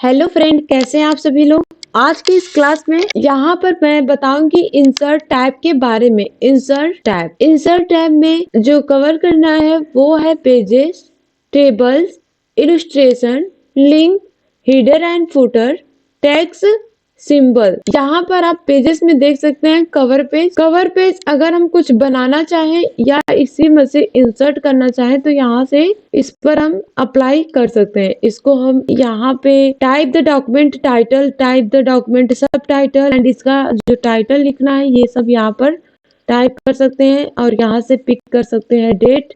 Hello friend, कैसे हैं आप सभी लोग। आज की इस क्लास में यहाँ पर मैं बताऊंगी इंसर्ट टैब के बारे में। इंसर्ट टैब में जो कवर करना है वो है pages, tables, illustration, link, header and footer, text, symbol. यहाँ पर आप पेजेस में देख सकते हैं कवर पेज अगर हम कुछ बनाना चाहें या इसी में से इंसर्ट करना चाहें तो यहाँ से इस पर हम अप्लाई कर सकते हैं। इसको हम यहाँ पे type the document title, type the document सब टाइटल एंड इसका जो टाइटल लिखना है ये सब यहाँ पर टाइप कर सकते हैं और यहाँ से पिक कर सकते हैं डेट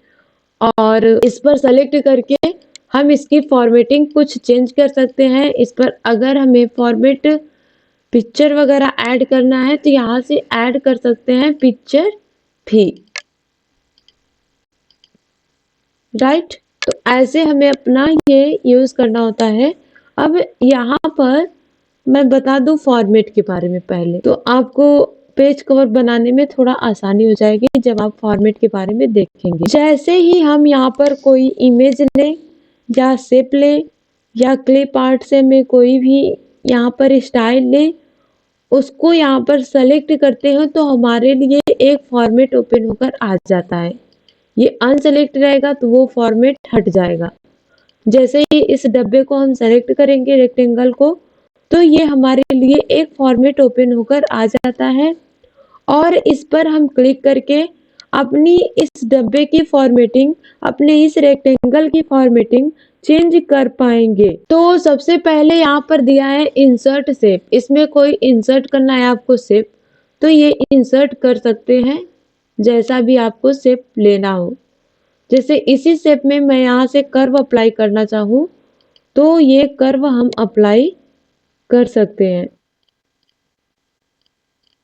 और इस पर सेलेक्ट करके हम इसकी फॉर्मेटिंग कुछ चेंज कर सकते हैं। इस पर अगर हमें फॉर्मेट पिक्चर वगैरह ऐड करना है तो यहाँ से ऐड कर सकते हैं पिक्चर भी, राइट। तो ऐसे हमें अपना ये यूज करना होता है। अब यहाँ पर मैं बता दूं फॉर्मेट के बारे में पहले, तो आपको पेज कवर बनाने में थोड़ा आसानी हो जाएगी जब आप फॉर्मेट के बारे में देखेंगे। जैसे ही हम यहाँ पर कोई इमेज लें या शेप लें या क्लिप आर्ट से में कोई भी यहाँ पर स्टाइल लें, उसको यहाँ पर सेलेक्ट करते हैं तो हमारे लिए एक फॉर्मेट ओपन होकर आ जाता है। ये अनसेलेक्ट रहेगा तो वो फॉर्मेट हट जाएगा। जैसे ही इस डब्बे को हम सेलेक्ट करेंगे रेक्टेंगल को, तो ये हमारे लिए एक फॉर्मेट ओपन होकर आ जाता है और इस पर हम क्लिक करके अपनी इस डब्बे की फॉर्मेटिंग, अपने इस रेक्टेंगल की फॉर्मेटिंग चेंज कर पाएंगे। तो सबसे पहले यहाँ पर दिया है इंसर्ट शेप। इसमें कोई इंसर्ट करना है आपको शेप, तो ये इंसर्ट कर सकते हैं जैसा भी आपको शेप लेना हो। जैसे इसी शेप में मैं यहाँ से कर्व अप्लाई करना चाहूँ तो ये कर्व हम अप्लाई कर सकते हैं।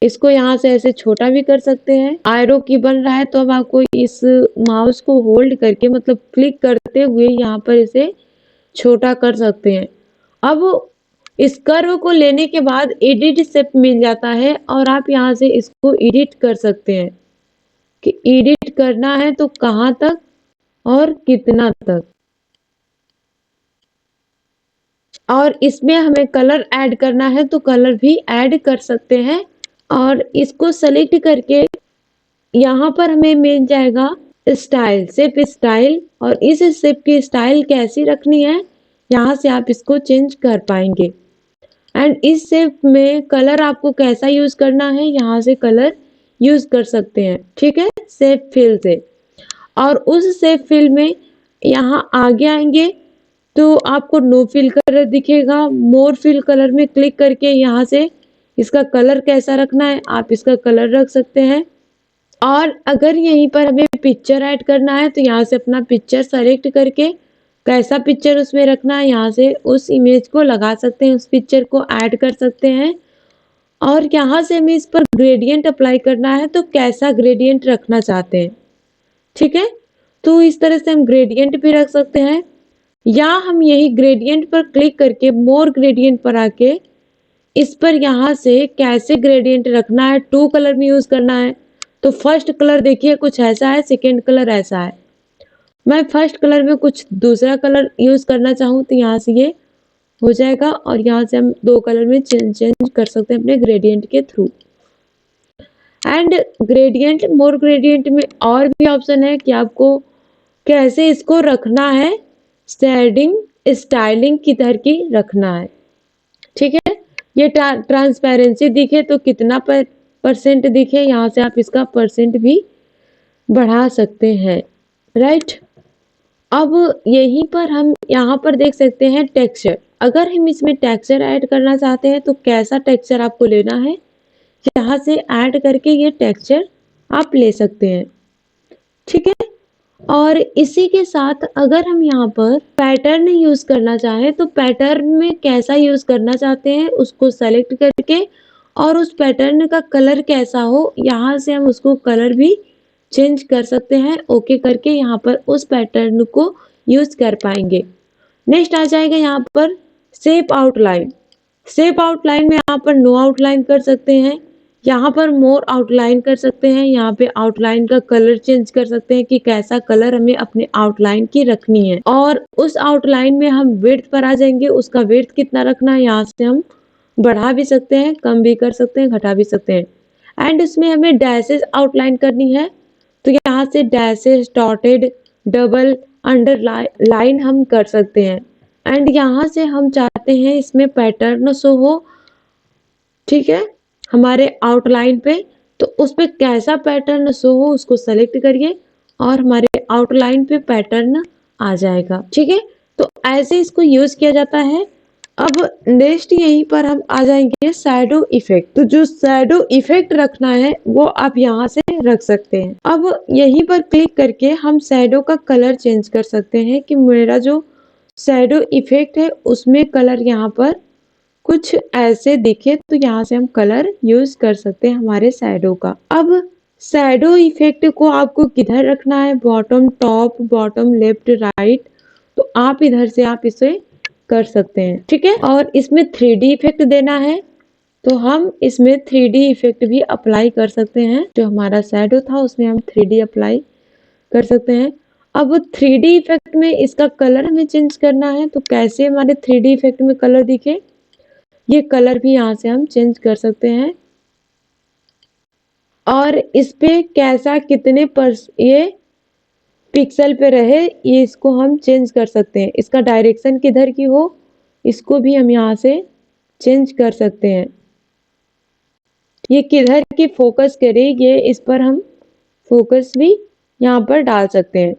इसको यहाँ से ऐसे छोटा भी कर सकते हैं। आयरो की बन रहा है तो अब आपको इस माउस को होल्ड करके मतलब क्लिक करते हुए यहाँ पर इसे छोटा कर सकते हैं। अब इस कर्व को लेने के बाद एडिट शेप मिल जाता है और आप यहाँ से इसको एडिट कर सकते हैं कि एडिट करना है तो कहाँ तक और कितना तक। और इसमें हमें कलर ऐड करना है तो कलर भी ऐड कर सकते हैं और इसको सेलेक्ट करके यहाँ पर हमें मिल जाएगा स्टाइल, शेप स्टाइल, और इस शेप की स्टाइल कैसी रखनी है यहाँ से आप इसको चेंज कर पाएंगे। एंड इस शेप में कलर आपको कैसा यूज करना है यहाँ से कलर यूज कर सकते हैं, ठीक है, शेप फिल से। और उस शेप फिल में यहाँ आगे आएंगे तो आपको नो फिल कलर दिखेगा। मोर फिल कलर में क्लिक करके यहाँ से इसका कलर कैसा रखना है आप इसका कलर रख सकते हैं। और अगर यहीं पर हमें पिक्चर ऐड करना है तो यहाँ से अपना पिक्चर सेलेक्ट करके कैसा पिक्चर उसमें रखना है यहाँ से उस इमेज को लगा सकते हैं, उस पिक्चर को ऐड कर सकते हैं। और यहाँ से हमें इस पर ग्रेडियंट अप्लाई करना है तो कैसा ग्रेडियंट रखना चाहते हैं, ठीक है। तो इस तरह से हम ग्रेडियंट भी रख सकते हैं या हम यही ग्रेडियंट पर क्लिक करके मोर ग्रेडियंट पर आके इस पर यहाँ से कैसे ग्रेडियंट रखना है, टू कलर में यूज करना है तो फर्स्ट कलर देखिए कुछ ऐसा है, सेकेंड कलर ऐसा है। मैं फर्स्ट कलर में कुछ दूसरा कलर यूज करना चाहूँ तो यहाँ से ये हो जाएगा और यहाँ से हम दो कलर में चेंज कर सकते हैं अपने ग्रेडियंट के through. And gradient, more gradient में और भी ऑप्शन है कि आपको कैसे इसको रखना है, शेडिंग स्टाइलिंग किधर की रखना है, ठीक है। ये ट्रांसपेरेंसी दिखे तो कितना परसेंट दिखे, यहाँ से आप इसका परसेंट भी बढ़ा सकते हैं, राइट। अब यहीं पर हम यहाँ पर देख सकते हैं टेक्सचर। अगर हम इसमें टेक्सचर ऐड करना चाहते हैं तो कैसा टेक्सचर आपको लेना है यहाँ से ऐड करके ये टेक्सचर आप ले सकते हैं, ठीक है। और इसी के साथ अगर हम यहाँ पर पैटर्न यूज करना चाहें तो पैटर्न में कैसा यूज करना चाहते हैं उसको सेलेक्ट करके और उस पैटर्न का कलर कैसा हो यहाँ से हम उसको कलर भी चेंज कर सकते हैं। ओके करके यहाँ पर उस पैटर्न को यूज कर पाएंगे। नेक्स्ट आ जाएगा यहाँ पर शेप आउटलाइन। शेप आउटलाइन में यहाँ पर नो आउटलाइन कर सकते हैं यहाँ पर मोर आउटलाइन कर सकते हैं, यहाँ पे आउटलाइन का कलर चेंज कर सकते हैं कि कैसा कलर हमें अपने आउटलाइन की रखनी है। और उस आउटलाइन में हम विड्थ पर आ जाएंगे, उसका विड्थ कितना रखना है यहाँ से हम बढ़ा भी सकते हैं, कम भी कर सकते हैं, घटा भी सकते हैं। एंड इसमें हमें डैशेस आउटलाइन करनी है, तो यहाँ से डैशेस, डॉटेड, डबल, अंडरलाइन हम कर सकते हैं। एंड यहाँ से हम चाहते हैं इसमें पैटर्न शो हो, ठीक है, हमारे आउटलाइन पे। तो उस पे कैसा पैटर्न शो हो उसको सेलेक्ट करिए और हमारे आउटलाइन पे पैटर्न आ जाएगा, ठीक है। तो ऐसे इसको यूज किया जाता है। अब नेक्स्ट यहीं पर हम आ जाएंगे शैडो इफेक्ट। तो जो शैडो इफेक्ट रखना है वो आप यहाँ से रख सकते हैं। अब यहीं पर क्लिक करके हम शैडो का कलर चेंज कर सकते हैं कि मेरा जो शैडो इफेक्ट है उसमें कलर यहाँ पर कुछ ऐसे दिखे, तो यहाँ से हम कलर यूज कर सकते हैं हमारे शैडो का। अब शैडो इफेक्ट को आपको किधर रखना है, bottom, top, bottom, left, right, तो आप इधर से आप इसे कर सकते हैं, ठीक है। और इसमें 3D इफेक्ट देना है, तो हम इसमें 3D इफेक्ट भी अप्लाई कर सकते हैं। जो हमारा शैडो था उसमें हम 3D अप्लाई कर सकते हैं। अब 3D इफेक्ट में इसका कलर हमें चेंज करना है, तो कैसे हमारे 3D इफेक्ट में कलर दिखे, ये कलर भी यहाँ से हम चेंज कर सकते हैं। और इस पे कैसा कितने ये पिक्सल पे रहे, ये इसको हम चेंज कर सकते हैं। इसका डायरेक्शन किधर की हो इसको भी हम यहाँ से चेंज कर सकते हैं। ये किधर की फोकस करे, ये इस पर हम फोकस भी यहाँ पर डाल सकते हैं,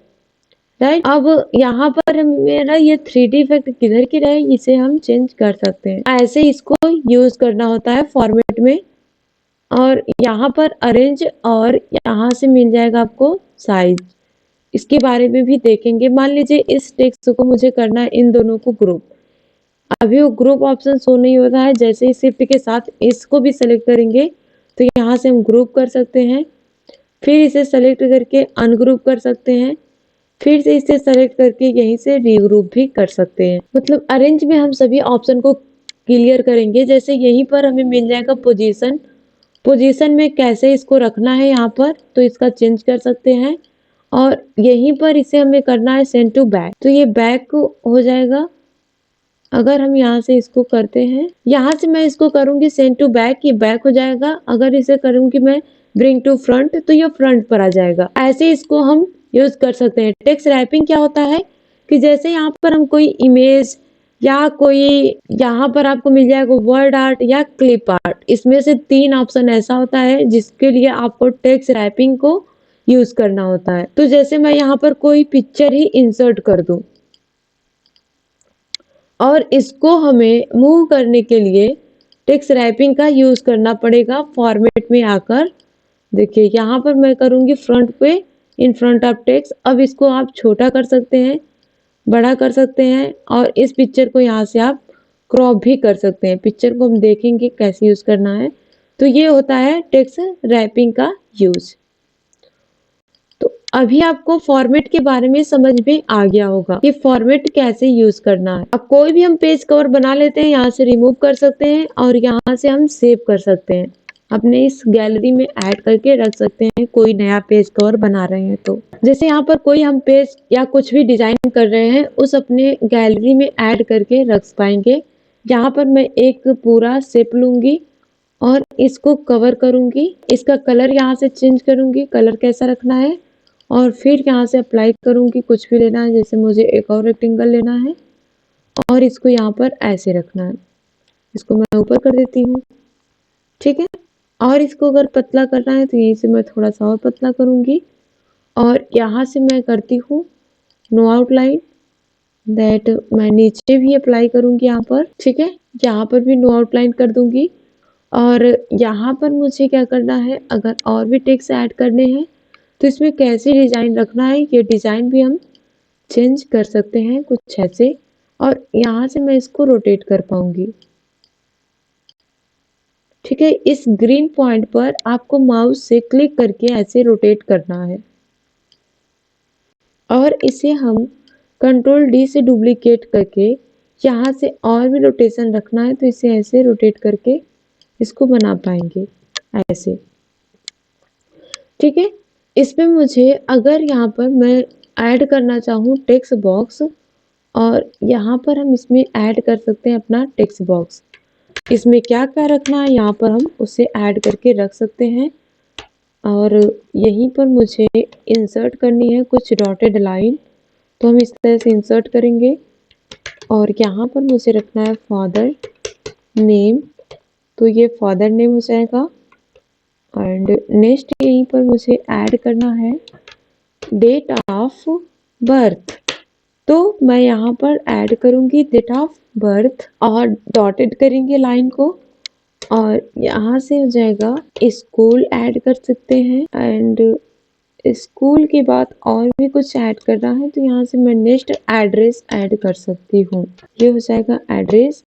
राइट। अब यहाँ पर मेरा ये 3D इफेक्ट किधर की रहे इसे हम चेंज कर सकते हैं। ऐसे इसको यूज करना होता है फॉर्मेट में। और यहाँ पर अरेंज और यहाँ से मिल जाएगा आपको साइज, इसके बारे में भी देखेंगे। मान लीजिए इस टेक्स्ट को मुझे करना है इन दोनों को ग्रुप, अभी वो ग्रुप ऑप्शन शो नहीं होता है। जैसे ही शिफ्ट के साथ इसको भी सेलेक्ट करेंगे तो यहाँ से हम ग्रुप कर सकते हैं, फिर इसे सेलेक्ट करके अनग्रुप कर सकते हैं, फिर से इसे सेलेक्ट करके यहीं से रीग्रुप भी कर सकते हैं। मतलब अरेंज में हम सभी ऑप्शन को क्लियर करेंगे। जैसे यहीं पर हमें मिल जाएगा पोजीशन, पोजीशन में कैसे इसको रखना है यहाँ पर, तो इसका चेंज कर सकते हैं। और यहीं पर इसे हमें करना है सेंड टू बैक, तो ये बैक हो जाएगा। अगर हम यहाँ से इसको करते हैं, यहाँ से मैं इसको करूंगी सेंड टू बैक, ये बैक हो जाएगा। अगर इसे करूंगी मैं ब्रिंग टू फ्रंट, तो ये फ्रंट पर आ जाएगा। ऐसे इसको हम यूज कर सकते हैं। टेक्स्ट रैपिंग क्या होता है कि जैसे यहाँ पर हम कोई इमेज या कोई, यहाँ पर आपको मिल जाएगा वर्ड आर्ट या क्लिप आर्ट, इसमें से 3 ऑप्शन ऐसा होता है जिसके लिए आपको टेक्स्ट रैपिंग को यूज करना होता है। तो जैसे मैं यहाँ पर कोई पिक्चर ही इंसर्ट कर दूं और इसको हमें मूव करने के लिए टेक्स्ट रैपिंग का यूज करना पड़ेगा फॉर्मेट में आकर। देखिए यहाँ पर मैं करूंगी फ्रंट पे, इन फ्रंट ऑफ टेक्स्ट। अब इसको आप छोटा कर सकते हैं, बड़ा कर सकते हैं, और इस पिक्चर को यहाँ से आप क्रॉप भी कर सकते हैं। पिक्चर को हम देखेंगे कैसे यूज करना है। तो ये होता है टेक्स्ट रैपिंग का यूज। तो अभी आपको फॉर्मेट के बारे में समझ में आ गया होगा कि फॉर्मेट कैसे यूज करना है। अब कोई भी हम पेज कवर बना लेते हैं, यहाँ से रिमूव कर सकते हैं और यहाँ से हम सेव कर सकते हैं, अपने इस गैलरी में ऐड करके रख सकते हैं। कोई नया पेज कवर बना रहे हैं तो जैसे यहाँ पर कोई हम पेज या कुछ भी डिजाइन कर रहे हैं उस अपने गैलरी में ऐड करके रख पाएंगे। यहाँ पर मैं एक पूरा शेप लूंगी और इसको कवर करूंगी, इसका कलर यहाँ से चेंज करूंगी, कलर कैसा रखना है, और फिर यहाँ से अप्लाई करूंगी। कुछ भी लेना है, जैसे मुझे एक और रेक्टेंगल लेना है और इसको यहाँ पर ऐसे रखना है। इसको मैं ऊपर कर देती हूँ, ठीक है। और इसको अगर पतला करना है तो यहीं से मैं थोड़ा सा और पतला करूंगी और यहाँ से मैं करती हूँ नो आउटलाइन, दैट मैं नीचे भी अप्लाई करूंगी यहाँ पर, ठीक है। यहाँ पर भी नो आउटलाइन कर दूंगी। और यहाँ पर मुझे क्या करना है, अगर और भी टेक्स्ट ऐड करने हैं तो इसमें कैसे डिजाइन रखना है, ये डिजाइन भी हम चेंज कर सकते हैं कुछ ऐसे। और यहाँ से मैं इसको रोटेट कर पाऊंगी, ठीक है। इस ग्रीन पॉइंट पर आपको माउस से क्लिक करके ऐसे रोटेट करना है और इसे हम कंट्रोल डी से डुप्लीकेट करके यहाँ से और भी रोटेशन रखना है तो इसे ऐसे रोटेट करके इसको बना पाएंगे। ऐसे। ठीक है, इसमें मुझे अगर यहाँ पर मैं ऐड करना चाहूँ टेक्स्ट बॉक्स, और यहाँ पर हम इसमें ऐड कर सकते हैं अपना टेक्स्ट बॉक्स। इसमें क्या क्या रखना है यहाँ पर हम उसे ऐड करके रख सकते हैं। और यहीं पर मुझे इंसर्ट करनी है कुछ डॉटेड लाइन, तो हम इस तरह से इंसर्ट करेंगे। और यहाँ पर मुझे रखना है फादर नेम, तो ये फादर नेम हो जाएगा। एंड नेक्स्ट यहीं पर मुझे ऐड करना है डेट ऑफ बर्थ, तो मैं यहाँ पर ऐड करूँगी डेट ऑफ बर्थ और डॉटेड करेंगे लाइन को। और यहाँ से हो जाएगा स्कूल ऐड कर सकते हैं। एंड स्कूल के बाद और भी कुछ ऐड करना है तो यहाँ से मैं नेक्स्ट एड्रेस ऐड कर सकती हूँ। ये हो जाएगा एड्रेस,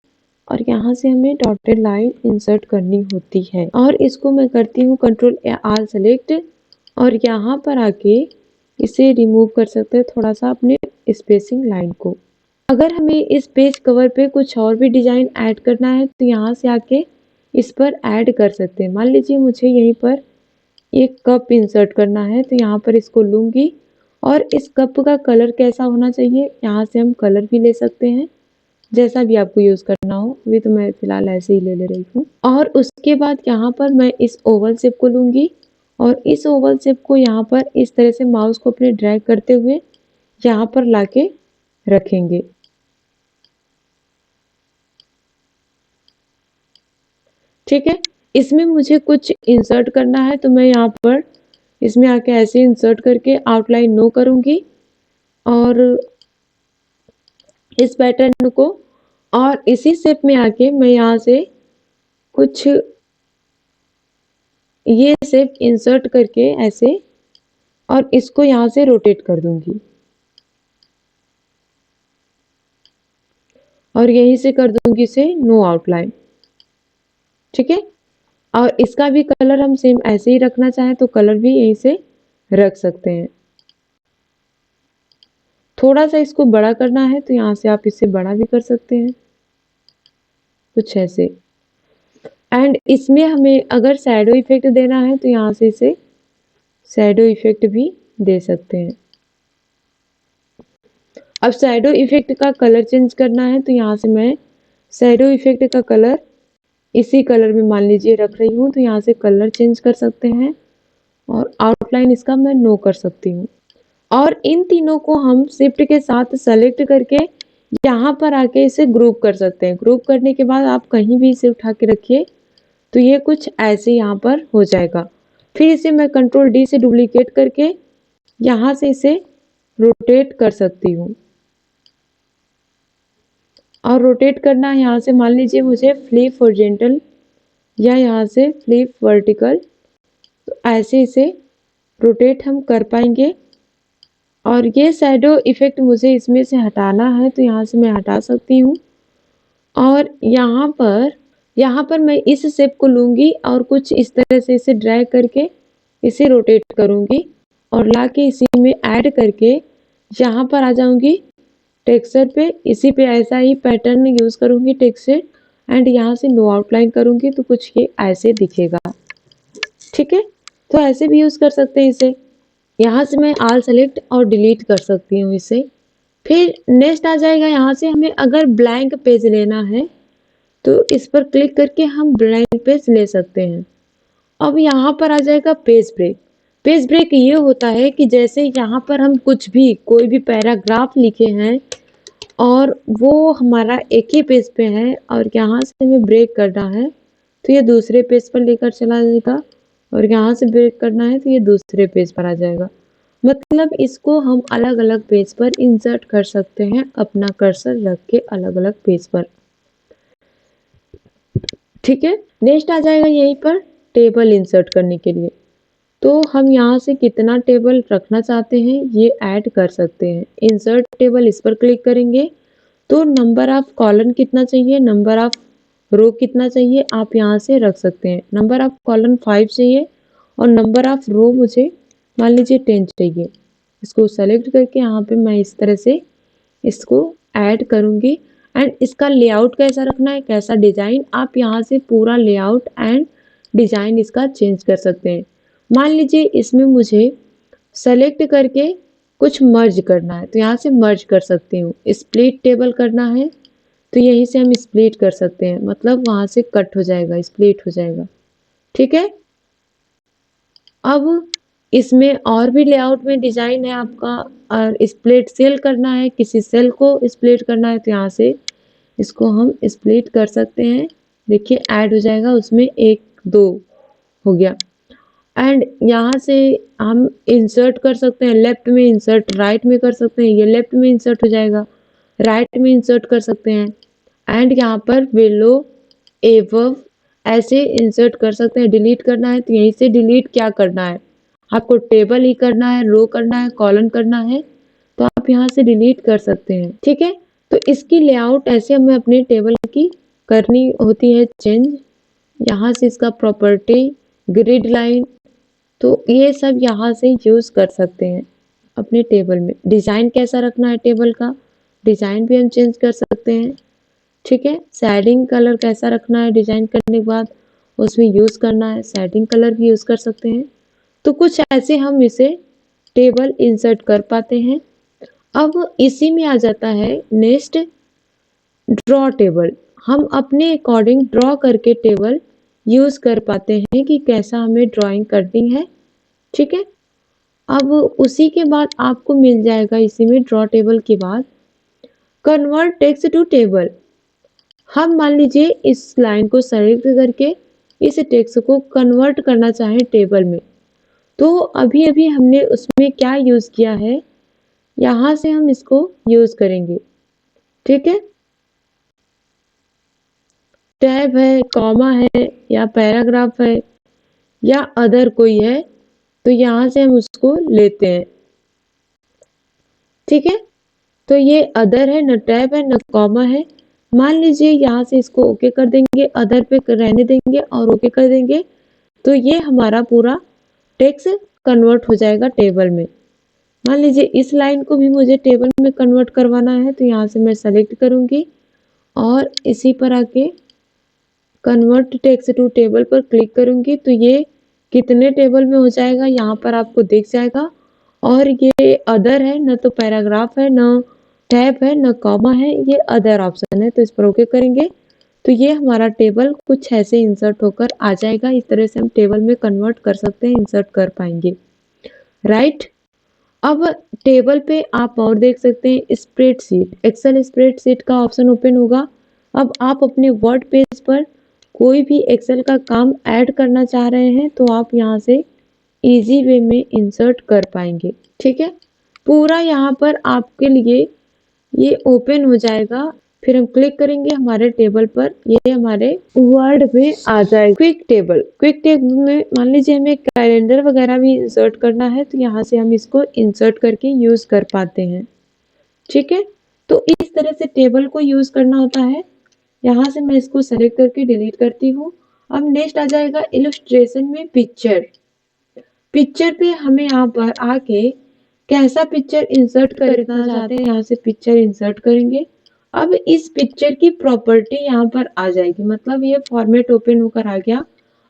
और यहाँ से हमें डॉटेड लाइन इंसर्ट करनी होती है। और इसको मैं करती हूँ कंट्रोल आल सेलेक्ट, और यहाँ पर आके इसे रिमूव कर सकते हैं थोड़ा सा अपने स्पेसिंग लाइन को। अगर हमें इस पेज कवर पे कुछ और भी डिजाइन ऐड करना है तो यहाँ से आके इस पर ऐड कर सकते हैं। मान लीजिए मुझे यहीं पर एक कप इंसर्ट करना है, तो यहाँ पर इसको लूंगी, और इस कप का कलर कैसा होना चाहिए यहाँ से हम कलर भी ले सकते हैं, जैसा भी आपको यूज करना हो। अभी तो मैं फिलहाल ऐसे ही ले रही हूँ। और उसके बाद यहाँ पर मैं इस ओवल शेप को लूंगी, और इस ओवल शेप को यहाँ पर इस तरह से माउस को अपने ड्रैग करते हुए यहाँ पर लाके रखेंगे। ठीक है, इसमें मुझे कुछ इंसर्ट करना है तो मैं यहाँ पर इसमें आके ऐसे इंसर्ट करके आउटलाइन नो करूंगी, और इस पैटर्न को, और इसी शेप में आके मैं यहाँ से कुछ ये शेप इंसर्ट करके ऐसे, और इसको यहाँ से रोटेट कर दूंगी, और यहीं से कर दूंगी इसे नो आउटलाइन। ठीक है, और इसका भी कलर हम सेम ऐसे ही रखना चाहें तो कलर भी यहीं से रख सकते हैं। थोड़ा सा इसको बड़ा करना है तो यहाँ से आप इसे बड़ा भी कर सकते हैं, कुछ ऐसे। एंड इसमें हमें अगर शैडो इफेक्ट देना है तो यहाँ से इसे शैडो इफेक्ट भी दे सकते हैं। अब शैडो इफेक्ट का कलर चेंज करना है तो यहाँ से मैं शैडो इफेक्ट का कलर इसी कलर में मान लीजिए रख रही हूँ, तो यहाँ से कलर चेंज कर सकते हैं, और आउटलाइन इसका मैं नो कर सकती हूँ। और इन तीनों को हम शिफ्ट के साथ सेलेक्ट करके यहाँ पर आके इसे ग्रुप कर सकते हैं। ग्रुप करने के बाद आप कहीं भी इसे उठा के रखिए तो ये कुछ ऐसे यहाँ पर हो जाएगा। फिर इसे मैं कंट्रोल डी से डुप्लीकेट करके यहाँ से इसे रोटेट कर सकती हूँ, और रोटेट करना यहाँ से मान लीजिए मुझे फ्लिप हॉरिजॉन्टल या यहाँ से फ्लिप वर्टिकल, तो ऐसे इसे रोटेट हम कर पाएंगे। और ये शैडो इफेक्ट मुझे इसमें से हटाना है तो यहाँ से मैं हटा सकती हूँ, और यहाँ पर मैं इस शेप को लूंगी और कुछ इस तरह से इसे ड्रैग करके इसे रोटेट करूंगी, और लाके इसी में ऐड करके यहाँ पर आ जाऊंगी टेक्सचर पे। इसी पे ऐसा ही पैटर्न यूज करूंगी टेक्सचर, एंड यहाँ से नो आउटलाइन करूंगी तो कुछ ये ऐसे दिखेगा। ठीक है, तो ऐसे भी यूज कर सकते हैं इसे। यहाँ से मैं आल सेलेक्ट और डिलीट कर सकती हूँ इसे। फिर नेक्स्ट आ जाएगा, यहाँ से हमें अगर ब्लैंक पेज लेना है तो इस पर क्लिक करके हम ब्लैंक पेज ले सकते हैं। अब यहाँ पर आ जाएगा पेज ब्रेक। पेज ब्रेक ये होता है कि जैसे यहाँ पर हम कुछ भी कोई भी पैराग्राफ लिखे हैं और वो हमारा एक ही पेज पे है, और यहाँ से हमें ब्रेक करना है तो ये दूसरे पेज पर लेकर चला जाएगा, और यहाँ से ब्रेक करना है तो ये दूसरे पेज पर आ जाएगा। मतलब इसको हम अलग अलग पेज पर इंसर्ट कर सकते हैं अपना कर्सर रख के अलग अलग पेज पर। ठीक है, नेक्स्ट आ जाएगा यहीं पर टेबल इंसर्ट करने के लिए। तो हम यहाँ से कितना टेबल रखना चाहते हैं ये ऐड कर सकते हैं। इंसर्ट टेबल इस पर क्लिक करेंगे तो नंबर ऑफ कॉलम कितना चाहिए, नंबर ऑफ रो कितना चाहिए आप यहाँ से रख सकते हैं। नंबर ऑफ कॉलम 5 चाहिए, और नंबर ऑफ रो मुझे मान लीजिए 10 चाहिए। इसको सेलेक्ट करके यहाँ पे मैं इस तरह से इसको ऐड करूँगी। एंड इसका लेआउट कैसा रखना है, कैसा डिजाइन, आप यहाँ से पूरा लेआउट एंड डिजाइन इसका चेंज कर सकते हैं। मान लीजिए इसमें मुझे सेलेक्ट करके कुछ मर्ज करना है, तो यहाँ से मर्ज कर सकती हूँ। स्प्लिट टेबल करना है तो यहीं से हम स्प्लिट कर सकते हैं, मतलब वहां से कट हो जाएगा, स्प्लिट हो जाएगा। ठीक है। अब इसमें और भी लेआउट में डिजाइन है आपका, और स्प्लिट सेल करना है, किसी सेल को स्प्लिट करना है तो यहाँ से इसको हम स्प्लिट कर सकते हैं। देखिए ऐड हो जाएगा, उसमें 1 2 हो गया। एंड यहाँ से हम इंसर्ट कर सकते हैं, लेफ्ट में इंसर्ट, राइट में कर सकते हैं, ये लेफ्ट में इंसर्ट हो जाएगा, राइट में इंसर्ट कर सकते हैं। एंड यहाँ पर बिलो, एबव ऐसे इंसर्ट कर सकते हैं। डिलीट करना है तो यहीं से डिलीट क्या करना है आपको, टेबल ही करना है, रो करना है, कॉलम करना है, तो आप यहाँ से डिलीट कर सकते हैं। ठीक है। तो इसकी लेआउट ऐसे हमें अपने टेबल की करनी होती है चेंज। यहाँ से इसका प्रॉपर्टी, ग्रिड लाइन, तो ये सब यहाँ से यूज कर सकते हैं अपने टेबल में। डिजाइन कैसा रखना है टेबल का, डिजाइन भी हम चेंज कर सकते हैं। ठीक है। शेडिंग कलर कैसा रखना है, डिजाइन करने के बाद उसमें यूज करना है, शेडिंग कलर भी यूज कर सकते हैं। तो कुछ ऐसे हम इसे टेबल इंसर्ट कर पाते हैं। अब इसी में आ जाता है नेक्स्ट, ड्रॉ टेबल। हम अपने अकॉर्डिंग ड्रॉ करके टेबल यूज कर पाते हैं कि कैसा हमें ड्राइंग करनी है। ठीक है। अब उसी के बाद आपको मिल जाएगा इसी में ड्रॉ टेबल के बाद कन्वर्ट टेक्स्ट टू टेबल। हम मान लीजिए इस लाइन को सेलेक्ट करके इस टेक्स्ट को कन्वर्ट करना चाहें टेबल में, तो अभी अभी हमने उसमें क्या यूज किया है, यहां से हम इसको यूज करेंगे। ठीक है। टैब है, कॉमा है, या पैराग्राफ है, या अदर कोई है, तो यहां से हम उसको लेते हैं। ठीक है। तो ये अदर है, न टैब है, न कॉमा है। मान लीजिए यहाँ से इसको ओके कर देंगे, अदर पे रहने देंगे और ओके कर देंगे, तो ये हमारा पूरा टेक्स्ट कन्वर्ट हो जाएगा टेबल में। मान लीजिए इस लाइन को भी मुझे टेबल में कन्वर्ट करवाना है, तो यहाँ से मैं सेलेक्ट करूंगी और इसी पर आके कन्वर्ट टेक्स्ट टू टेबल पर क्लिक करूंगी, तो ये कितने टेबल में हो जाएगा यहाँ पर आपको दिख जाएगा। और ये अदर है, न तो पैराग्राफ है, न टैब है, न कॉमा है, ये अदर ऑप्शन है, तो इस पर ओके करेंगे तो ये हमारा टेबल कुछ ऐसे इंसर्ट होकर आ जाएगा। इस तरह से हम टेबल में कन्वर्ट कर सकते हैं, इंसर्ट कर पाएंगे। राइट। अब टेबल पे आप और देख सकते हैं स्प्रेडशीट, एक्सेल स्प्रेडशीट का ऑप्शन ओपन होगा। अब आप अपने वर्ड पेज पर कोई भी एक्सेल का काम ऐड करना चाह रहे हैं तो आप यहाँ से इजी वे में इंसर्ट कर पाएंगे। ठीक है। पूरा यहाँ पर आपके लिए ये ओपन हो जाएगा। फिर हम क्लिक करेंगे हमारे टेबल पर, ये हमारे वर्ड में आ जाएगा। क्विक टेबल, क्विक टेबल में मान लीजिए हमें कैलेंडर वगैरह भी इंसर्ट करना है, तो यहाँ से हम इसको इंसर्ट करके यूज कर पाते हैं। ठीक है। तो इस तरह से टेबल को यूज करना होता है। यहाँ से मैं इसको सेलेक्ट करके डिलीट करती हूँ। अब नेक्स्ट आ जाएगा इलस्ट्रेशन में पिक्चर। पिक्चर पे हमें यहाँ पर आके कैसा पिक्चर इंसर्ट करना चाहते हैं, यहाँ से पिक्चर इंसर्ट करेंगे। अब इस पिक्चर की प्रॉपर्टी यहाँ पर आ जाएगी, मतलब ये फॉर्मेट ओपन होकर आ गया।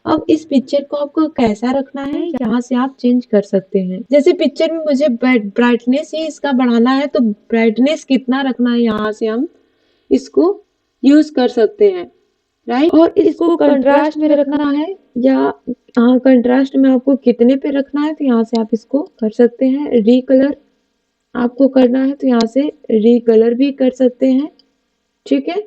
अब इस पिक्चर को आपको कैसा रखना है, यहाँ से आप चेंज कर सकते हैं। जैसे पिक्चर में मुझे ब्राइटनेस ही इसका बढ़ाना है, तो ब्राइटनेस कितना रखना है, यहाँ से हम इसको यूज कर सकते हैं। राइट। और इसको कंट्रास्ट में रखना है, या हाँ कंट्रास्ट में आपको कितने पे रखना है, तो यहाँ से आप इसको कर सकते हैं। रीकलर आपको करना है तो यहाँ से रीकलर भी कर सकते हैं। ठीक है।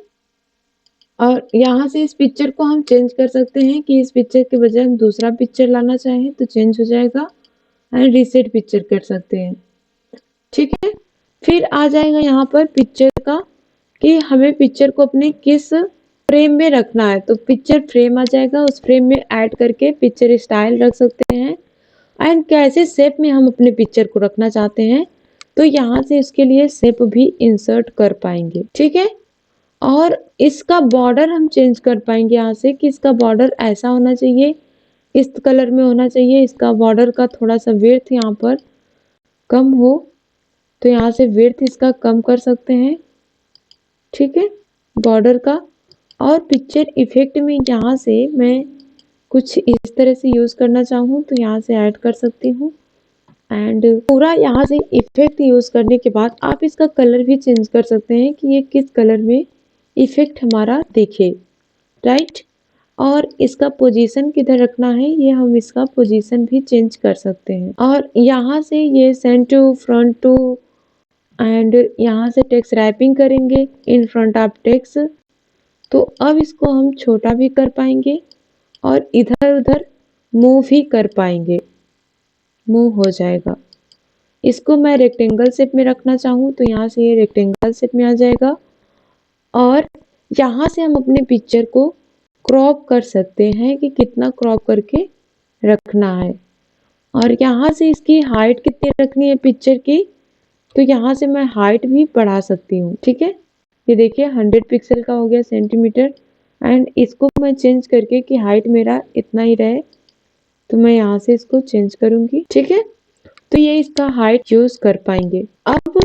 और यहाँ से इस पिक्चर को हम चेंज कर सकते हैं कि इस पिक्चर के बजाय हम दूसरा पिक्चर लाना चाहें तो चेंज हो जाएगा, एंड रीसेट पिक्चर कर सकते हैं। ठीक है। फिर आ जाएगा यहाँ पर पिक्चर का कि हमें पिक्चर को अपने किस फ्रेम में रखना है, तो पिक्चर फ्रेम आ जाएगा, उस फ्रेम में ऐड करके पिक्चर स्टाइल रख सकते हैं। एंड कैसे शेप में हम अपने पिक्चर को रखना चाहते हैं, तो यहाँ से इसके लिए शेप भी इंसर्ट कर पाएंगे। ठीक है। और इसका बॉर्डर हम चेंज कर पाएंगे यहाँ से कि इसका बॉर्डर ऐसा होना चाहिए, इस कलर में होना चाहिए, इसका बॉर्डर का थोड़ा सा विड्थ यहाँ पर कम हो, तो यहाँ से विड्थ इसका कम कर सकते हैं। ठीक है। बॉर्डर का। और पिक्चर इफेक्ट में यहाँ से मैं कुछ इस तरह से यूज़ करना चाहूँ तो यहाँ से ऐड कर सकती हूँ। एंड पूरा यहाँ से इफेक्ट यूज़ करने के बाद आप इसका कलर भी चेंज कर सकते हैं कि ये किस कलर में इफेक्ट हमारा दिखे, राइट। और इसका पोजीशन किधर रखना है, ये हम इसका पोजीशन भी चेंज कर सकते हैं। और यहाँ से ये send to, front to end यहाँ से टेक्स्ट रैपिंग करेंगे इन फ्रंट ऑफ टेक्स्ट। तो अब इसको हम छोटा भी कर पाएंगे और इधर उधर मूव भी कर पाएंगे, मूव हो जाएगा। इसको मैं रेक्टेंगल शेप में रखना चाहूँ तो यहाँ से ये रेक्टेंगल शेप में आ जाएगा। और यहाँ से हम अपने पिक्चर को क्रॉप कर सकते हैं कि कितना क्रॉप करके रखना है। और यहाँ से इसकी हाइट कितनी रखनी है पिक्चर की, तो यहाँ से मैं हाइट भी बढ़ा सकती हूँ, ठीक है। ये देखिए 100 पिक्सल का हो गया सेंटीमीटर। एंड इसको मैं चेंज करके कि हाइट मेरा इतना ही रहे, तो मैं यहाँ से इसको चेंज करूंगी, ठीक है। तो ये इसका हाइट यूज कर पाएंगे। अब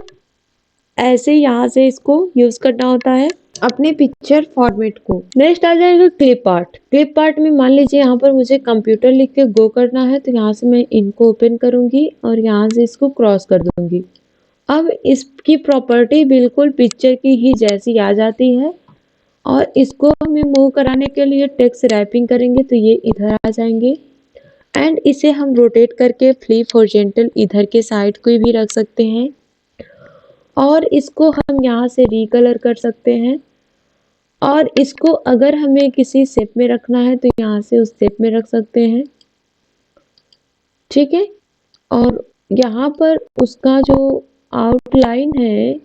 ऐसे यहाँ से इसको यूज करना होता है अपने पिक्चर फॉर्मेट को। नेक्स्ट आ जाएगा क्लिप आर्ट। क्लिप आर्ट में मान लीजिए यहाँ पर मुझे कंप्यूटर लिख के गो करना है, तो यहाँ से मैं इनको ओपन करूंगी और यहाँ से इसको क्रॉस कर दूंगी। अब इसकी प्रॉपर्टी बिल्कुल पिक्चर की ही जैसी आ जाती है। और इसको हमें मूव कराने के लिए टेक्स्ट रैपिंग करेंगे तो ये इधर आ जाएंगे। एंड इसे हम रोटेट करके फ्लिप हॉरिजॉन्टल इधर के साइड को भी रख सकते हैं। और इसको हम यहाँ से रिकलर कर सकते हैं। और इसको अगर हमें किसी शेप में रखना है तो यहाँ से उस शेप में रख सकते हैं, ठीक है। और यहाँ पर उसका जो आउटलाइन है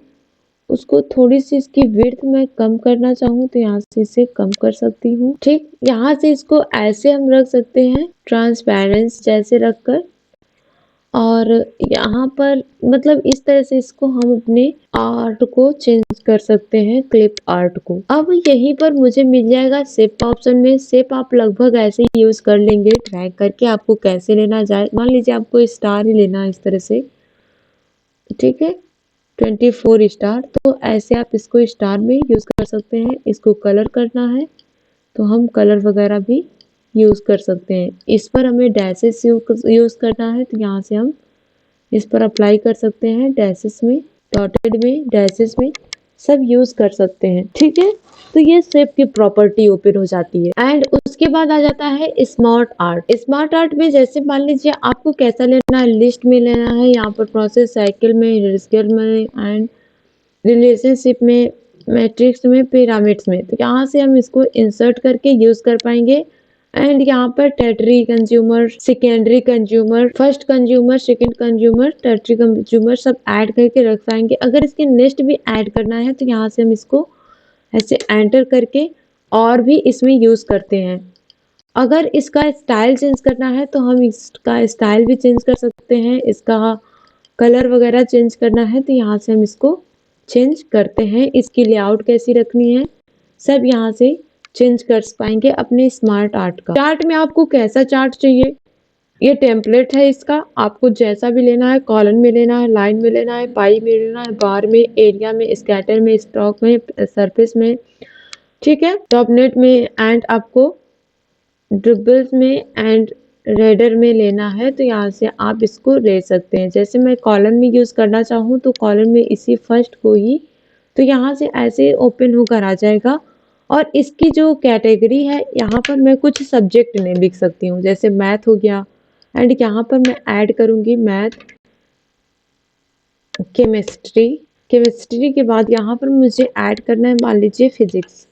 उसको थोड़ी सी इसकी विड्थ मैं कम करना चाहूँ तो यहाँ से इसे कम कर सकती हूँ, ठीक। यहाँ से इसको ऐसे हम रख सकते हैं ट्रांसपेरेंस जैसे रखकर। और यहाँ पर मतलब इस तरह से इसको हम अपने आर्ट को चेंज कर सकते हैं, क्लिप आर्ट को। अब यहीं पर मुझे मिल जाएगा शेप ऑप्शन में। शेप आप लगभग ऐसे ही यूज कर लेंगे, ड्रैग करके आपको कैसे लेना जाए। मान लीजिए आपको स्टार ही लेना है इस तरह से, ठीक है, 24 स्टार। तो ऐसे आप इसको स्टार में यूज कर सकते हैं। इसको कलर करना है तो हम कलर वगैरह भी यूज कर सकते हैं। इस पर हमें डैशेस यूज करना है तो यहाँ से हम इस पर अप्लाई कर सकते हैं, डैशेस में, डॉटेड में, डैशेस में सब यूज कर सकते हैं, ठीक है। तो ये शेप की प्रॉपर्टी ओपन हो जाती है। एंड उसके बाद आ जाता है स्मार्ट आर्ट। स्मार्ट आर्ट में जैसे मान लीजिए आपको कैसा लेना है, लिस्ट में लेना है, यहाँ पर प्रोसेस, साइकिल में, स्केल में एंड रिलेशनशिप में, मैट्रिक्स में, पिरामिड्स में। तो यहाँ से हम इसको इंसर्ट करके यूज कर पाएंगे। एंड यहाँ पर tertiary consumer, secondary consumer, first consumer, second consumer, tertiary consumer सब ऐड करके रख पाएंगे। अगर इसके नेक्स्ट भी ऐड करना है तो यहाँ से हम इसको ऐसे एंटर करके और भी इसमें यूज करते हैं। अगर इसका स्टाइल चेंज करना है तो हम इसका स्टाइल भी चेंज कर सकते हैं। इसका कलर वगैरह चेंज करना है तो यहाँ से हम इसको चेंज करते हैं। इसकी लेआउट कैसी रखनी है सब यहाँ से चेंज कर पाएंगे अपने स्मार्ट आर्ट का। चार्ट में आपको कैसा चार्ट चाहिए, ये टेम्पलेट है इसका, आपको जैसा भी लेना है, कॉलम में लेना है, लाइन में लेना है, पाई में लेना है, बार में, एरिया में, स्कैटर में, स्टॉक में, सरफेस में, ठीक है, टॉपनेट में एंड आपको ड्रिबल्स में एंड रेडर में लेना है तो यहाँ से आप इसको ले सकते हैं। जैसे मैं कॉलम में यूज करना चाहूँ तो कॉलम में इसी फर्स्ट को ही, तो यहाँ से ऐसे ओपन होकर आ जाएगा। और इसकी जो कैटेगरी है यहाँ पर मैं कुछ सब्जेक्ट नेम लिख सकती हूँ, जैसे मैथ हो गया। एंड यहाँ पर मैं ऐड करूंगी मैथ, केमिस्ट्री। केमिस्ट्री के बाद यहाँ पर मुझे ऐड करना है मान लीजिए फिजिक्स,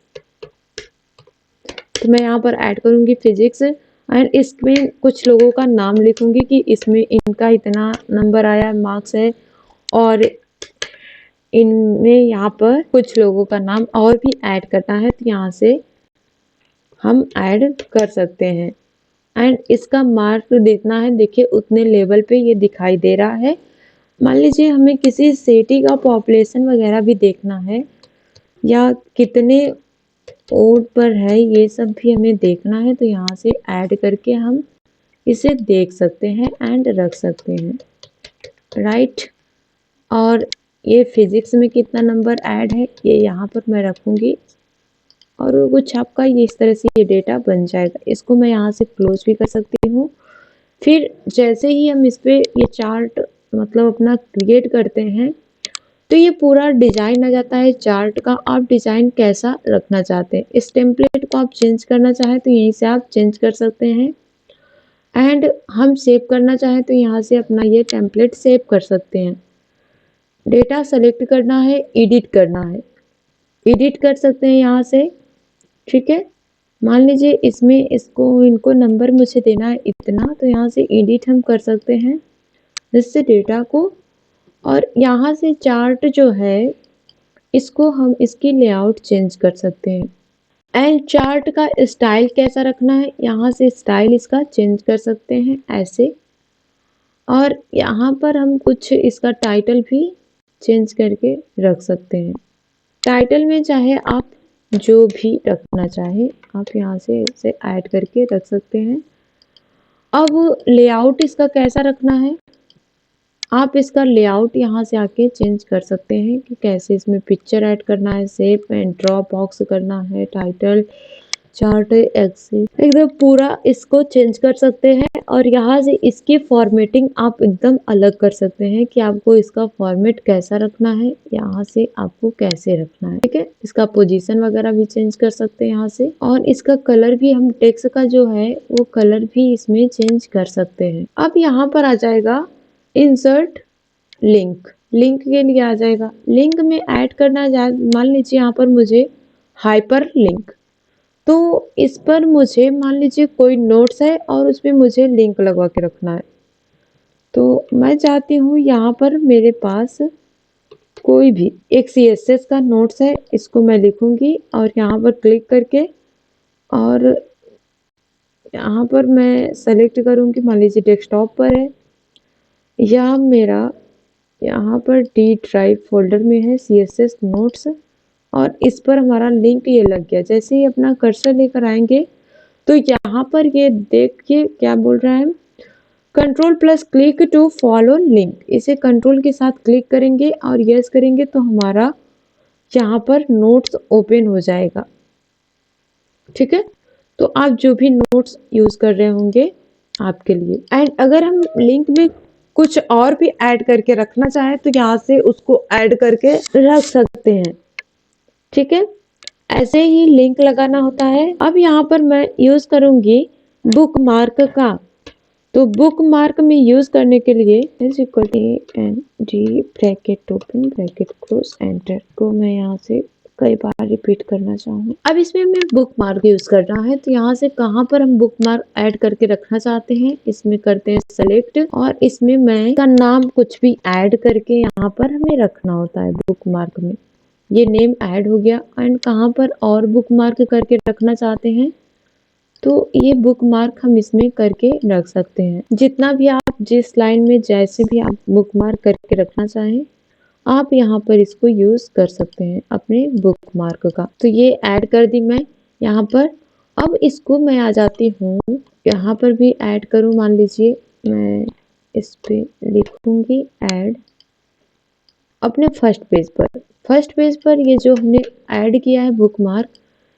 तो मैं यहाँ पर ऐड करूंगी फिजिक्स। एंड इसमें कुछ लोगों का नाम लिखूंगी कि इसमें इनका इतना नंबर आया, मार्क्स है। और इनमें यहाँ पर कुछ लोगों का नाम और भी ऐड करना है तो यहाँ से हम ऐड कर सकते हैं। एंड इसका मार्क देना है, देखिए उतने लेवल पे ये दिखाई दे रहा है। मान लीजिए हमें किसी सिटी का पॉपुलेशन वगैरह भी देखना है या कितने ओड पर है, ये सब भी हमें देखना है तो यहाँ से ऐड करके हम इसे देख सकते हैं एंड रख सकते हैं, राइट। और ये फिजिक्स में कितना नंबर ऐड है ये यहाँ पर मैं रखूंगी और वो कुछ आपका ये इस तरह से ये डेटा बन जाएगा। इसको मैं यहाँ से क्लोज भी कर सकती हूँ। फिर जैसे ही हम इस पे ये चार्ट मतलब अपना क्रिएट करते हैं तो ये पूरा डिजाइन आ जाता है चार्ट का। आप डिजाइन कैसा रखना चाहते हैं, इस टेम्पलेट को आप चेंज करना चाहें तो यहीं से आप चेंज कर सकते हैं। एंड हम सेव करना चाहें तो यहाँ से अपना ये टेम्पलेट सेव कर सकते हैं। डेटा सेलेक्ट करना है, एडिट करना है, एडिट कर सकते हैं यहाँ से। ठीक है, मान लीजिए इसमें इसको इनको नंबर मुझे देना है इतना, तो यहाँ से एडिट हम कर सकते हैं जिससे डेटा को। और यहाँ से चार्ट जो है इसको हम इसकी लेआउट चेंज कर सकते हैं। एंड चार्ट का स्टाइल कैसा रखना है, यहाँ से स्टाइल इसका चेंज कर सकते हैं ऐसे। और यहाँ पर हम कुछ इसका टाइटल भी चेंज करके रख सकते हैं। टाइटल में चाहे आप जो भी रखना चाहे आप यहाँ से इसे ऐड करके रख सकते हैं। अब लेआउट इसका कैसा रखना है, आप इसका लेआउट यहाँ से आके चेंज कर सकते हैं कि कैसे इसमें पिक्चर ऐड करना है, शेप एंड ड्रॉ बॉक्स करना है, टाइटल, चार्ट, एक्सेल, एकदम पूरा इसको चेंज कर सकते हैं। और यहाँ से इसकी फॉर्मेटिंग आप एकदम अलग कर सकते हैं कि आपको इसका फॉर्मेट कैसा रखना है, यहाँ से आपको कैसे रखना है। ठीक है, इसका पोजीशन वगैरह भी चेंज कर सकते हैं यहाँ से। और इसका कलर भी हम टेक्स्ट का जो है वो कलर भी इसमें चेंज कर सकते हैं। अब यहाँ पर आ जाएगा इंसर्ट लिंक, लिंक के लिए आ जाएगा। लिंक में ऐड करना जाए, मान लीजिए यहाँ पर मुझे हाइपर लिंक, तो इस पर मुझे मान लीजिए कोई नोट्स है और उसमें मुझे लिंक लगवा के रखना है। तो मैं चाहती हूँ यहाँ पर मेरे पास कोई भी एक CSS का नोट्स है, इसको मैं लिखूंगी और यहाँ पर क्लिक करके और यहाँ पर मैं सेलेक्ट करूँगी, मान लीजिए डेस्कटॉप पर है या मेरा यहाँ पर डी ड्राइव फोल्डर में है CSS नोट्स, और इस पर हमारा लिंक ये लग गया। जैसे ही अपना कर्सर लेकर आएंगे तो यहाँ पर ये देखिए क्या बोल रहा है, control plus click to follow link. इसे कंट्रोल के साथ क्लिक करेंगे और यस करेंगे तो हमारा यहाँ पर नोट्स ओपन हो जाएगा। ठीक है, तो आप जो भी नोट्स यूज कर रहे होंगे आपके लिए। एंड अगर हम लिंक में कुछ और भी ऐड करके रखना चाहें तो यहाँ से उसको ऐड करके रख सकते हैं। ठीक है, ऐसे ही लिंक लगाना होता है। अब यहाँ पर मैं यूज करूंगी बुक मार्क का। तो बुक मार्क में यूज करने के लिए AND bracket open bracket close enter को मैं यहाँ से कई बार रिपीट करना चाहूँगी। अब इसमें मैं बुक मार्क यूज करना है, तो यहाँ से कहाँ पर हम बुक मार्क ऐड करके रखना चाहते हैं, इसमें करते हैं सेलेक्ट और इसमें मैं का नाम कुछ भी ऐड करके यहाँ पर हमें रखना होता है। बुक मार्क में ये नेम ऐड हो गया। एंड कहाँ पर और बुक मार्क करके रखना चाहते हैं तो ये बुक मार्क हम इसमें करके रख सकते हैं। जितना भी आप जिस लाइन में जैसे भी आप बुक मार्क करके रखना चाहें आप यहाँ पर इसको यूज कर सकते हैं अपने बुक मार्क का। तो ये ऐड कर दी मैं यहाँ पर। अब इसको मैं आ जाती हूँ यहाँ पर भी ऐड करूँ, मान लीजिए मैं इस पे लिखूंगी ऐड अपने फर्स्ट पेज पर। फर्स्ट पेज पर ये जो हमने ऐड किया है बुक मार्क,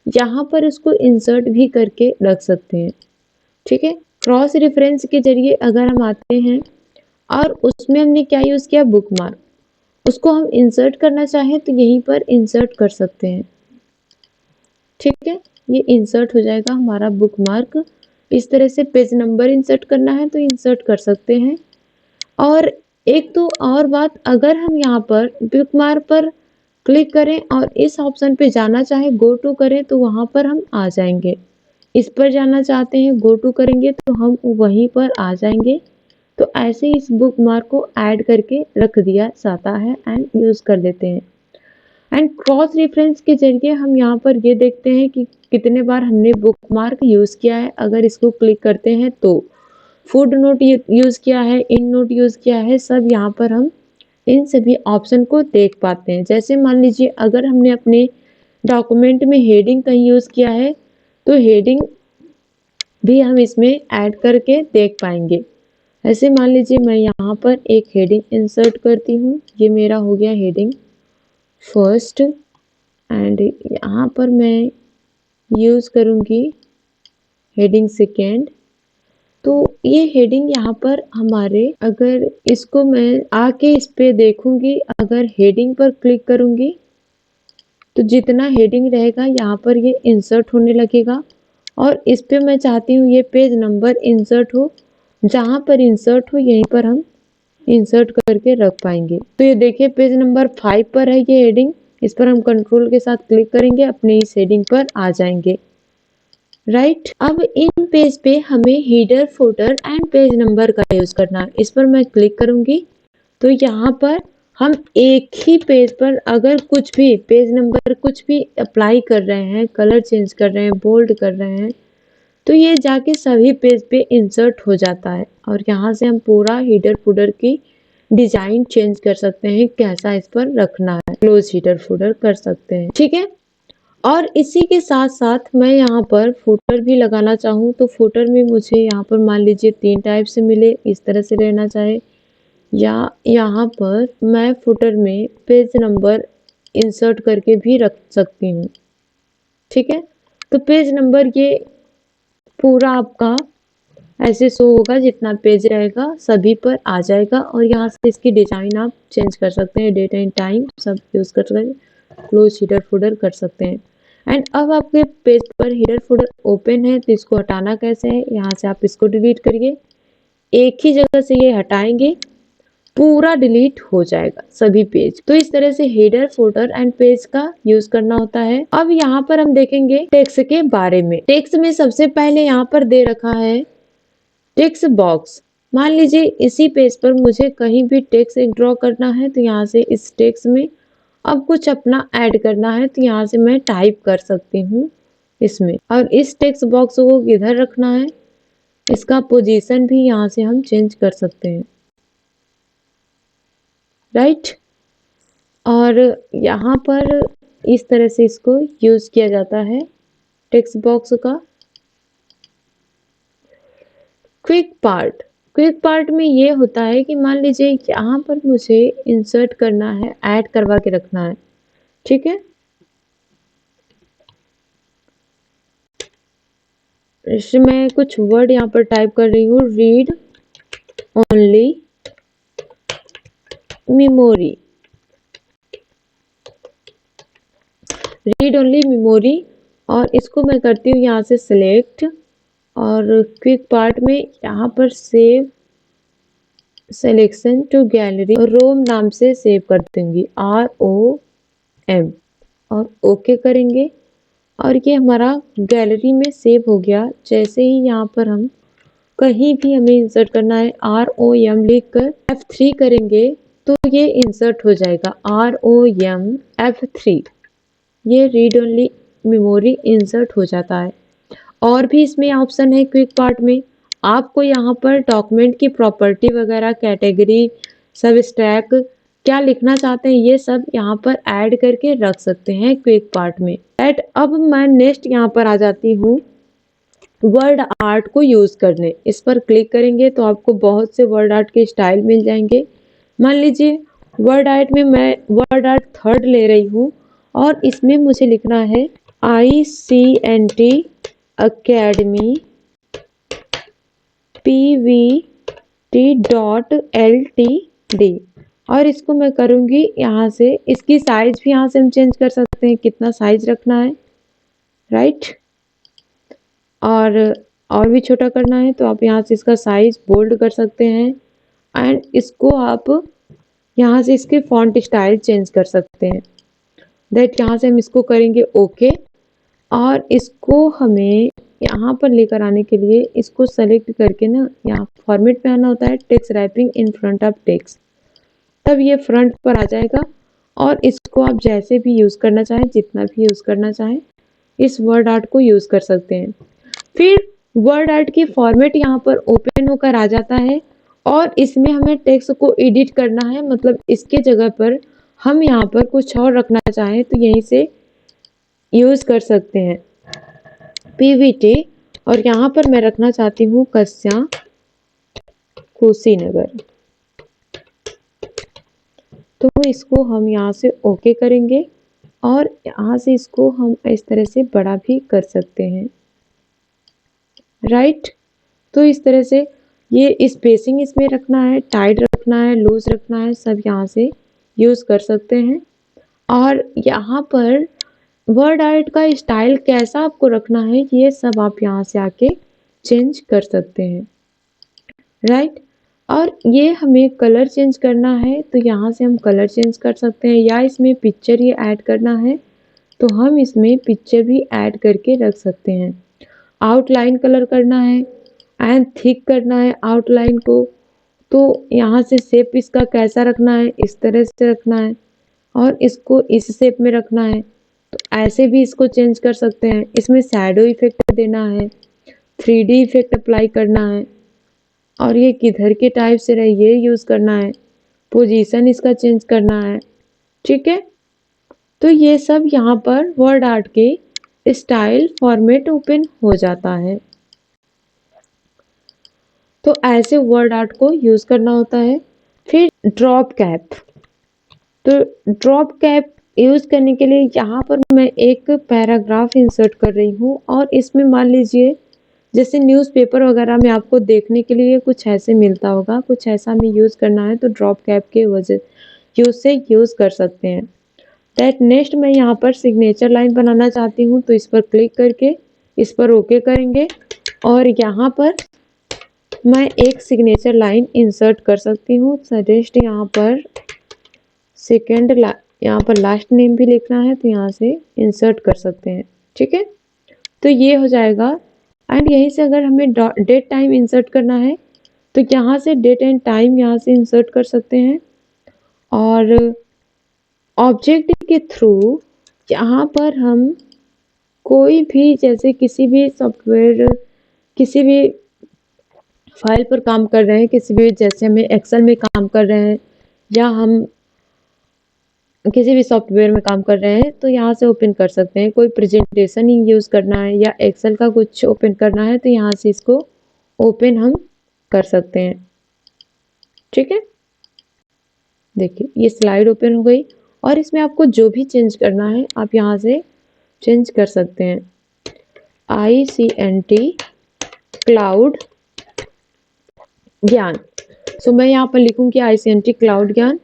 यहाँ पर इसको इंसर्ट भी करके रख सकते हैं। ठीक है, क्रॉस रेफरेंस के जरिए अगर हम आते हैं और उसमें हमने क्या यूज किया बुक मार्क, उसको हम इंसर्ट करना चाहें तो यहीं पर इंसर्ट कर सकते हैं। ठीक है, ये इंसर्ट हो जाएगा हमारा बुक मार्क। इस तरह से पेज नंबर इंसर्ट करना है तो इंसर्ट कर सकते हैं। और एक तो और बात, अगर हम यहाँ पर बुक मार्क पर क्लिक करें और इस ऑप्शन पे जाना चाहे गो टू करें तो वहां पर हम आ जाएंगे। इस पर जाना चाहते हैं गो टू करेंगे तो हम वहीं पर आ जाएंगे। तो ऐसे इस बुक मार्क को ऐड करके रख दिया जाता है एंड यूज कर लेते हैं। एंड क्रॉस रेफरेंस के जरिए हम यहाँ पर ये देखते हैं कि कितने बार हमने बुक मार्क यूज किया है। अगर इसको क्लिक करते हैं तो फुट नोट यूज किया है, इन नोट यूज किया है, सब यहाँ पर हम इन सभी ऑप्शन को देख पाते हैं। जैसे मान लीजिए अगर हमने अपने डॉक्यूमेंट में हेडिंग कहीं यूज किया है तो हेडिंग भी हम इसमें ऐड करके देख पाएंगे। ऐसे मान लीजिए मैं यहाँ पर एक हेडिंग इंसर्ट करती हूँ, ये मेरा हो गया हेडिंग फर्स्ट। एंड यहाँ पर मैं यूज करूंगी हेडिंग सेकेंड। तो ये हेडिंग यहाँ पर हमारे, अगर इसको मैं आके इस पे देखूंगी, अगर हेडिंग पर क्लिक करूंगी तो जितना हेडिंग रहेगा यहाँ पर ये इंसर्ट होने लगेगा। और इस पे मैं चाहती हूँ ये पेज नंबर इंसर्ट हो, जहाँ पर इंसर्ट हो यहीं पर हम इंसर्ट करके रख पाएंगे। तो ये देखिए पेज नंबर 5 पर है ये हेडिंग। इस पर हम कंट्रोल के साथ क्लिक करेंगे, अपने इस हेडिंग पर आ जाएंगे। राइट, अब इन पेज पे हमें header, footer and page number का यूज करना है। इस पर मैं क्लिक करूंगी तो यहाँ पर हम एक ही पेज पर अगर कुछ भी पेज नंबर कुछ भी अप्लाई कर रहे हैं, कलर चेंज कर रहे हैं, बोल्ड कर रहे हैं, तो ये जाके सभी पेज पे इंसर्ट हो जाता है। और यहाँ से हम पूरा हीडर फुटर की डिजाइन चेंज कर सकते हैं, कैसा इस पर रखना है, क्लोज हीडर फुटर कर सकते हैं। ठीक है, और इसी के साथ साथ मैं यहाँ पर फुटर भी लगाना चाहूँ तो फुटर में मुझे यहाँ पर मान लीजिए 3 टाइप से मिले, इस तरह से रहना चाहे, या यहाँ पर मैं फुटर में पेज नंबर इंसर्ट करके भी रख सकती हूँ। ठीक है, तो पेज नंबर ये पूरा आपका ऐसे शो होगा, जितना पेज रहेगा सभी पर आ जाएगा। और यहाँ से इसकी डिजाइन आप चेंज कर सकते हैं, डेट एंड टाइम सब यूज कर सकते हैं, क्लोज हीडर फुटर कर सकते हैं। एंड अब आपके पेज पर हीडर फुटर ओपन है, तो इसको हटाना कैसे है, यहाँ से आप इसको डिलीट करिए, एक ही जगह से ये हटाएंगे, पूरा डिलीट हो जाएगा सभी पेज। तो इस तरह से हेडर, फुटर एंड पेज का यूज करना होता है। अब यहाँ पर हम देखेंगे टेक्स्ट के बारे में। टेक्स्ट में सबसे पहले यहाँ पर दे रखा है टेक्स्ट बॉक्स। मान लीजिए इसी पेज पर मुझे कहीं भी टेक्स्ट एक ड्रॉ करना है, तो यहाँ से इस टेक्स्ट में अब कुछ अपना ऐड करना है, तो यहाँ से मैं टाइप कर सकती हूँ इसमें। और इस टेक्स्ट बॉक्स को किधर रखना है, इसका पोजीशन भी यहाँ से हम चेंज कर सकते हैं। राइट, और यहाँ पर इस तरह से इसको यूज किया जाता है टेक्स्ट बॉक्स का। क्विक पार्ट में ये होता है कि मान लीजिए यहाँ पर मुझे इंसर्ट करना है, ऐड करवा के रखना है। ठीक है, मैं कुछ वर्ड यहाँ पर टाइप कर रही हूँ, read only memory, read only memory. और इसको मैं करती हूँ यहाँ से सिलेक्ट, और क्विक पार्ट में यहाँ पर सेव सिलेक्शन टू गैलरी, रोम नाम से सेव कर दूंगी, ROM, और ओके करेंगे। और ये हमारा गैलरी में सेव हो गया। जैसे ही यहाँ पर हम कहीं भी हमें इंसर्ट करना है, ROM लिखकर F3 करेंगे तो ये इंसर्ट हो जाएगा, ROM F3, ये रीड ओनली मेमोरी इंसर्ट हो जाता है। और भी इसमें ऑप्शन है क्विक पार्ट में, आपको यहाँ पर डॉक्यूमेंट की प्रॉपर्टी वगैरह, कैटेगरी, सब स्टैक क्या लिखना चाहते हैं ये सब यहाँ पर ऐड करके रख सकते हैं क्विक पार्ट में। अब मैं नेक्स्ट यहाँ पर आ जाती हूँ वर्ड आर्ट को यूज करने। इस पर क्लिक करेंगे तो आपको बहुत से वर्ड आर्ट के स्टाइल मिल जाएंगे। मान लीजिए वर्ड आर्ट में मैं वर्ड आर्ट 3rd ले रही हूँ, और इसमें मुझे लिखना है ICNT Academy PVT.LTD, और इसको मैं करूंगी यहाँ से। इसकी साइज भी यहाँ से हम चेंज कर सकते हैं, कितना साइज रखना है। राइट, और भी छोटा करना है तो आप यहाँ से इसका साइज बोल्ड कर सकते हैं। एंड इसको आप यहाँ से इसके फॉन्ट स्टाइल चेंज कर सकते हैं। दैट यहाँ से हम इसको करेंगे ओके। और इसको हमें यहाँ पर लेकर आने के लिए इसको सेलेक्ट करके ना, यहाँ फॉर्मेट पे आना होता है, text wrapping in front of text, तब ये फ्रंट पर आ जाएगा। और इसको आप जैसे भी यूज करना चाहें, जितना भी यूज करना चाहें, इस वर्ड आर्ट को यूज कर सकते हैं। फिर वर्ड आर्ट की फॉर्मेट यहाँ पर ओपन होकर आ जाता है, और इसमें हमें टेक्स्ट को एडिट करना है, मतलब इसके जगह पर हम यहाँ पर कुछ और रखना चाहें तो यहीं से यूज कर सकते हैं PVT। और यहाँ पर मैं रखना चाहती हूँ कस्या कुशीनगर, तो इसको हम यहाँ से ओके करेंगे। और यहाँ से इसको हम इस तरह से बड़ा भी कर सकते हैं, राइट। तो इस तरह से ये स्पेसिंग इसमें रखना है, टाइट रखना है, लूज रखना है, सब यहाँ से यूज़ कर सकते हैं। और यहाँ पर वर्ड आर्ट का स्टाइल कैसा आपको रखना है, ये सब आप यहाँ से आके चेंज कर सकते हैं, राइट। और ये हमें कलर चेंज करना है तो यहाँ से हम कलर चेंज कर सकते हैं, या इसमें पिक्चर ये ऐड करना है तो हम इसमें पिक्चर भी ऐड करके रख सकते हैं। आउटलाइन कलर करना है एंड थिक करना है आउटलाइन को, तो यहाँ से शेप इसका कैसा रखना है, इस तरह से रखना है, और इसको इस शेप में रखना है तो ऐसे भी इसको चेंज कर सकते हैं। इसमें शैडो इफेक्ट देना है, 3D इफेक्ट अप्लाई करना है, और ये किधर के टाइप से रहे ये यूज़ करना है, पोजीशन इसका चेंज करना है, ठीक है। तो ये सब यहाँ पर वर्ड आर्ट के स्टाइल फॉर्मेट ओपन हो जाता है। तो ऐसे वर्ड आर्ट को यूज़ करना होता है। फिर ड्रॉप कैप, तो ड्रॉप कैप यूज़ करने के लिए यहाँ पर मैं एक पैराग्राफ इंसर्ट कर रही हूँ, और इसमें मान लीजिए जैसे न्यूज़पेपर वगैरह में आपको देखने के लिए कुछ ऐसे मिलता होगा, कुछ ऐसा हमें यूज़ करना है तो ड्रॉप कैप के वजह यूज़ से यूज़ कर सकते हैं। दैट नेक्स्ट मैं यहाँ पर सिग्नेचर लाइन बनाना चाहती हूँ तो इस पर क्लिक करके इस पर ओके करेंगे, और यहाँ पर मैं एक सिग्नेचर लाइन इंसर्ट कर सकती हूँ। सजेस्ट यहाँ पर सेकेंड यहाँ पर लास्ट नेम भी लिखना है तो यहाँ से इंसर्ट कर सकते हैं, ठीक है। तो ये हो जाएगा। एंड यहीं से अगर हमें डेट टाइम इंसर्ट करना है तो यहाँ से डेट एंड टाइम यहाँ से इंसर्ट कर सकते हैं। और ऑब्जेक्ट के थ्रू यहाँ पर हम कोई भी जैसे किसी भी सॉफ्टवेयर, किसी भी फाइल पर काम कर रहे हैं, किसी भी जैसे हमें एक्सेल में काम कर रहे हैं या हम किसी भी सॉफ्टवेयर में काम कर रहे हैं तो यहाँ से ओपन कर सकते हैं। कोई प्रेजेंटेशन ही यूज़ करना है या एक्सेल का कुछ ओपन करना है तो यहाँ से इसको ओपन हम कर सकते हैं, ठीक है। देखिए ये स्लाइड ओपन हो गई, और इसमें आपको जो भी चेंज करना है आप यहाँ से चेंज कर सकते हैं। ICNT क्लाउड ज्ञान, सो मैं यहाँ पर लिखूँगी ICNT क्लाउड ज्ञान,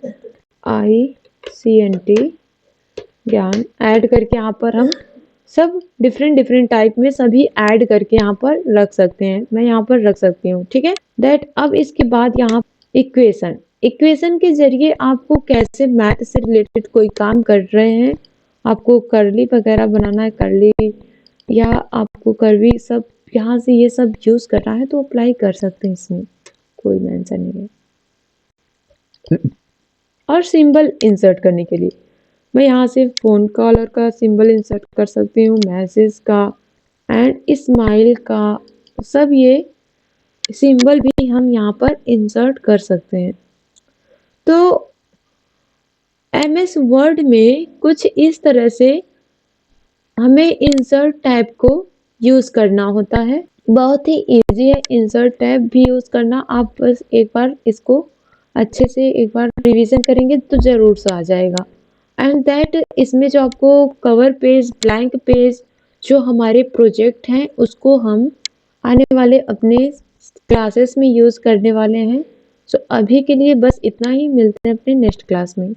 ICNT ज्ञान ऐड करके यहाँ पर हम सब डिफरेंट टाइप में सभी ऐड करके यहाँ पर रख सकते हैं। मैं यहाँ पर रख सकती हूँ, ठीक है। दैट अब इसके बाद यहाँ इक्वेशन के जरिए आपको कैसे मैथ से रिलेटेड कोई काम कर रहे हैं, आपको कर्ली वगैरह बनाना है, कर्ली या आपको कर्वी, सब यहाँ से ये सब यूज करना है तो अप्लाई कर सकते हैं, इसमें कोई मेंशन नहीं है। और सिंबल इंसर्ट करने के लिए मैं यहाँ से फोन कॉलर का सिंबल इंसर्ट कर सकती हूँ, मैसेज का एंड स्माइल का, सब ये सिंबल भी हम यहाँ पर इंसर्ट कर सकते हैं। तो MS वर्ड में कुछ इस तरह से हमें इंसर्ट टैब को यूज करना होता है। बहुत ही इजी है इंसर्ट टैब भी यूज करना। आप बस एक बार इसको अच्छे से एक बार रिवीजन करेंगे तो जरूर से आ जाएगा। एंड दैट इसमें जो आपको कवर पेज, ब्लैंक पेज जो हमारे प्रोजेक्ट हैं उसको हम आने वाले अपने क्लासेस में यूज करने वाले हैं। सो अभी के लिए बस इतना ही, मिलते हैं अपने नेक्स्ट क्लास में।